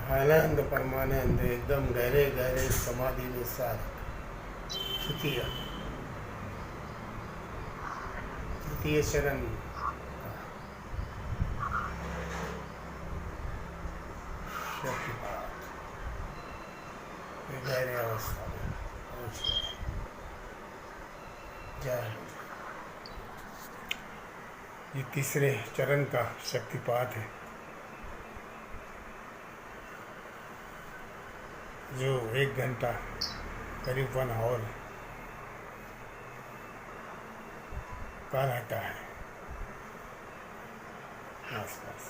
आनंद परमानंद एकदम गहरे गहरे समाधि में सार। तृतीय तृतीय चरण शक्तिपात गहरे अवस्था में पहुंच गए। जय हो। ये तीसरे चरण का शक्तिपात है जो 1 घंटा करीब 1 आवर का रहता है आसपास।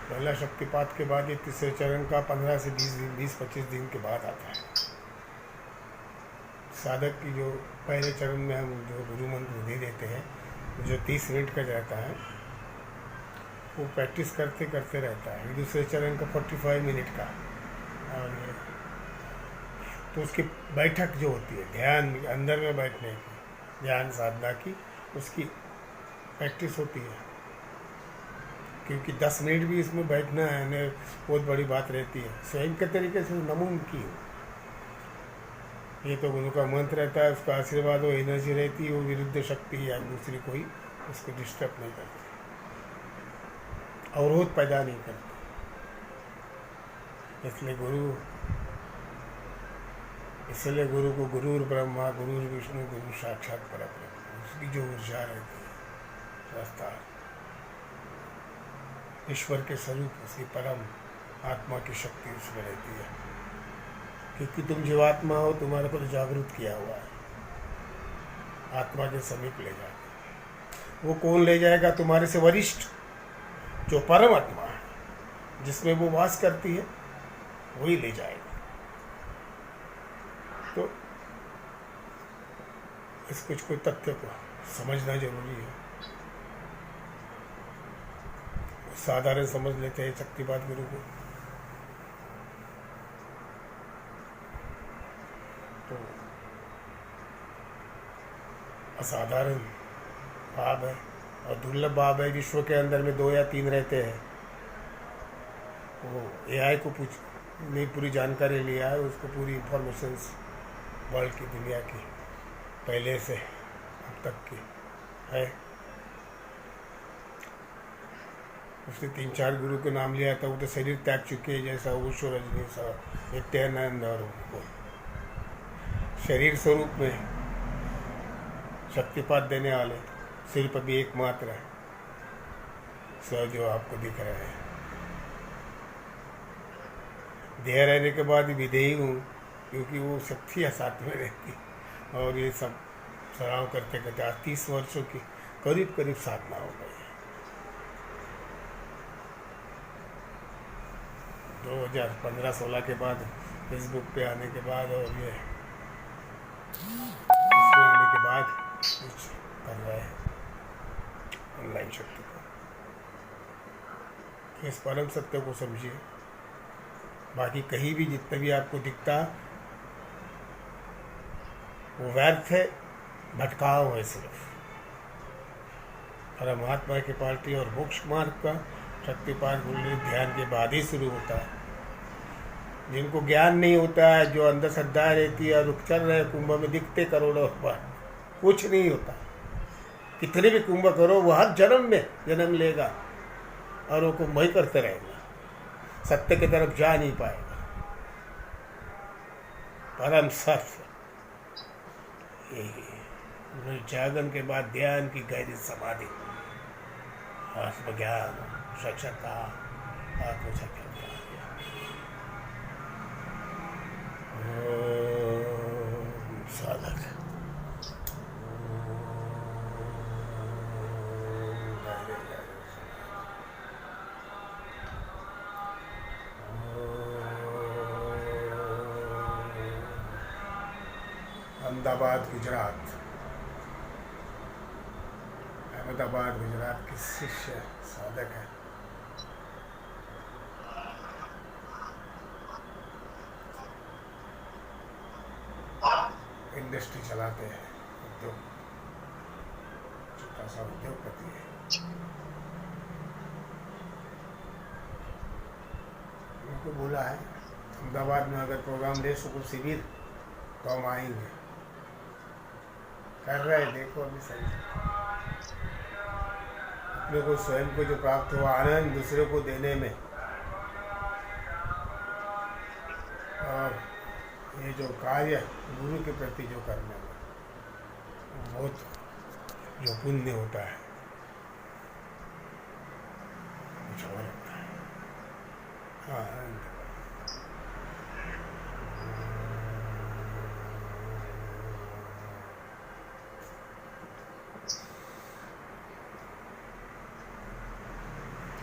पहला शक्तिपात के बाद ये तीसरे चरण का 15 से 20-25 दिन के बाद आता है। साधक की जो पहले चरण में हम जो गुरु मंत्र दे देते हैं, जो 30 मिनट का रहता है, वो प्रैक्टिस करते करते रहता है। दूसरे चरण का 45 मिनट का, और तो उसकी बैठक जो होती है ध्यान अंदर में बैठने की, ध्यान साधना की, उसकी प्रैक्टिस होती है। क्योंकि 10 मिनट भी इसमें बैठना है बहुत बड़ी बात रहती है। स्वयं के तरीके से नमून की हो, ये तो गुरु का मंत्र रहता है, उसका आशीर्वाद हो, एनर्जी रहती है, वो विरुद्ध शक्ति या दूसरी कोई उसको डिस्टर्ब नहीं करती, अवरोध पैदा नहीं करती। इसलिए गुरु को गुरुर ब्रह्मा गुरुर विष्णु गुरु साक्षात परब्रह्म, उसकी जो ऊर्जा रहती है रास्ता ईश्वर के स्वरूप, उसकी परम आत्मा की शक्ति उसमें रहती है। क्योंकि तुम जीवात्मा हो, तुम्हारे को जागरूक किया हुआ है, आत्मा के समीप ले जाके। वो कौन ले जाएगा? तुम्हारे से वरिष्ठ जो परम आत्मा है, जिसमें वो वास करती है, वही ले जाएगा। तो इस कुछ तथ्य को समझना जरूरी है। साधारण समझ लेते हैं शक्तिपात गुरु को, तो असाधारण भाव है और दुर्लभ भाव है। विश्व के अंदर में 2 या 3 रहते हैं। वो AI को नहीं पूरी जानकारी लिया है, उसको पूरी इंफॉर्मेशंस वर्ल्ड की, दुनिया की पहले से अब तक की है। उसने 3-4 गुरु के नाम लिया था, वो तो शरीर त्याग चुके हैं, जैसा ओशो, रजनीश और नित्यानंद, और उनको शरीर स्वरूप में शक्तिपात देने वाले सिर्फ अभी एकमात्र है सर जो आपको दिख रहा है। देह रहने के बाद विधेयी हूँ, क्योंकि वो शक्तियाँ साथ में रहती, और ये सब सराव करते करते आज 30 वर्षों की करीब साधना हो गई है। 2015-16 के बाद फेसबुक पे आने के बाद और ये इसमें आने के बाद कुछ कर रहा है ऑनलाइन शक्ति को। इस परम सत्य को समझिए। बाकी कहीं भी जितना भी आपको दिखता वो व्यर्थ है, भटकाव है सिर्फ। परमात्मा की पार्टी और मोक्ष मार्ग का शक्तिपात ध्यान के बाद ही शुरू होता है। जिनको ज्ञान नहीं होता है, जो अंधश्रद्धा रहती है और चल रहे कुंभ में दिखते करोड़ों बार, कुछ नहीं होता। कितने भी कुंभ करो, वो हर जन्म में जन्म लेगा और वो कुंभ करते रहेगा, सत्य की तरफ जा नहीं पाएगा। परम सत्य जागरण के बाद ध्यान की गहरी समाधि, आत्मज्ञान, साक्षात्कार, आत्मसाक्षात्कार। साधक अहमदाबाद गुजरात, अहमदाबाद गुजरात के शिष्य साधक है। इंडस्ट्री चलाते हैं, उद्योग, छोटा सा उद्योगपति है। उनको बोला है अहमदाबाद में अगर प्रोग्राम ले सको शिविर तो हम आएंगे, कर रहे हैं। देखो अभी सही अपने को स्वयं को जो प्राप्त हुआ आनंद दूसरे को देने में, और ये जो कार्य गुरु के प्रति जो करने में बहुत जो पुण्य होता है कुछ और होता है। हाँ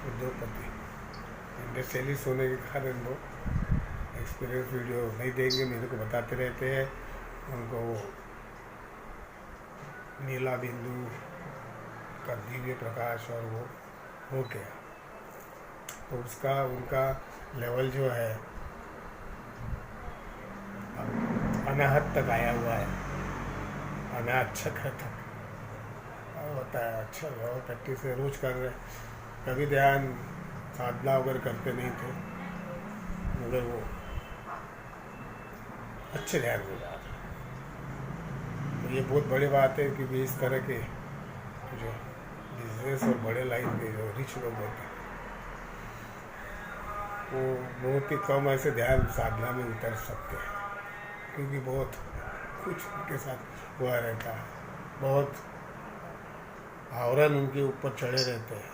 उद्योगपति इंडस्ट्रियलिस्ट होने के कारण वो एक्सपीरियंस वीडियो नहीं देंगे, मेरे को बताते रहते हैं। उनको वो नीला बिंदु का दिव्य प्रकाश और वो हो गया, तो उसका उनका लेवल जो है अनाहत तक आया हुआ है, अनाहत चक्र तक होता है। अच्छा और प्रैक्टिस से रोज कर रहे, कभी ध्यान साधना वगैरह करते नहीं थे, मगर वो अच्छे ध्यान में जा रहे। तो ये बहुत बड़ी बात है, क्योंकि इस तरह के जो बिजनेस और बड़े लाइन के जो रिच लोग होते हैं वो बहुत ही कम ऐसे ध्यान साधना में उतर सकते हैं, क्योंकि बहुत कुछ उनके साथ हुआ रहता है, बहुत आवरण उनके ऊपर चढ़े रहते हैं।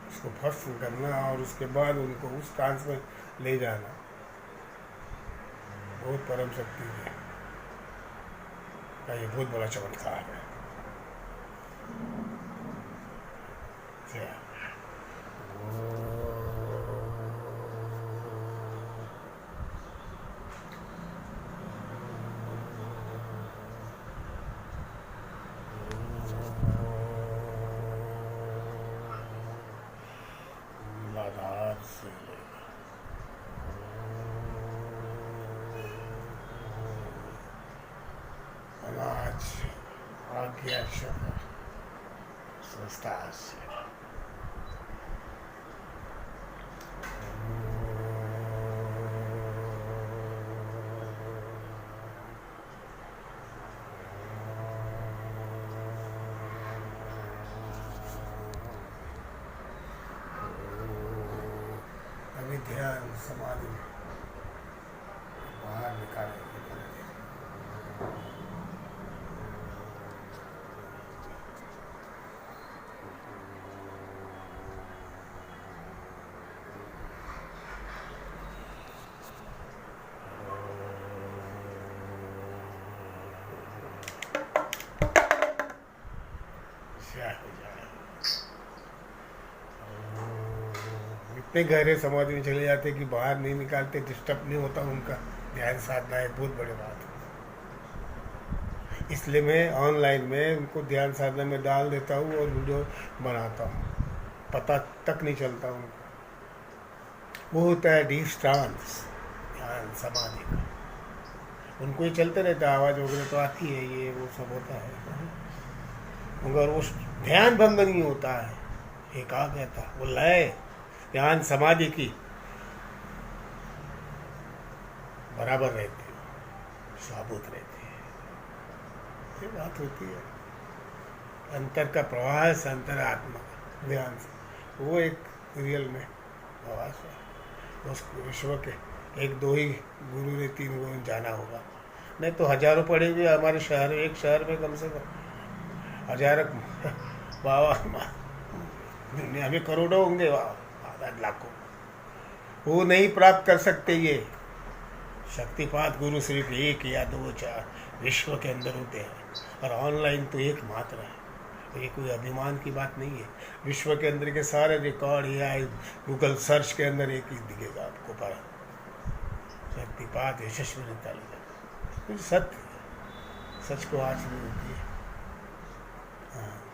उसको भस्म करना और उसके बाद उनको उस ट्रांस में ले जाना बहुत परम शक्ति है का ये बहुत बड़ा चमत्कार है। आज्ञा संस्था से अभी ध्यान समाधि बाहर निकालेंगे। इतने गहरे समाधि में चले जाते कि बाहर नहीं निकालते, डिस्टर्ब नहीं होता उनका ध्यान साधना है, बहुत बड़ी बात है। इसलिए मैं ऑनलाइन में उनको ध्यान साधना में डाल देता हूँ और वीडियो बनाता हूँ, पता तक नहीं चलता उनको। वो होता है डीप ट्रांस ध्यान समाधि का, उनको ये चलते रहता है, आवाज़ वगैरह तो आती है, ये वो सब होता है, मगर वो ध्यान भंग नहीं होता है। ये कहा कहता वो लय ध्यान समाधि की बराबर रहती है, साबुत रहती है। ये बात होती है अंतर का प्रवाह से, अंतर आत्मा का ध्यान से, वो एक रियल में प्रवास है। उस विश्व के एक दो ही गुरु ने, तीन गुरु जाना होगा, नहीं तो हजारों पड़े हुए हमारे शहर, एक शहर में कम से कम हजारों बाबा, दुनिया में करोड़ों होंगे, लाखों, वो नहीं प्राप्त कर सकते। ये शक्तिपात गुरु सिर्फ एक या दो चार विश्व के अंदर होते हैं, और ऑनलाइन तो एक मात्र है। ये कोई अभिमान की बात नहीं है। विश्व के अंदर के सारे रिकॉर्ड या गूगल सर्च के अंदर एक ही दिखेगा आपको, पर शक्तिपात यशस्वी सत्य, सच को आज भी होती है। हाँ।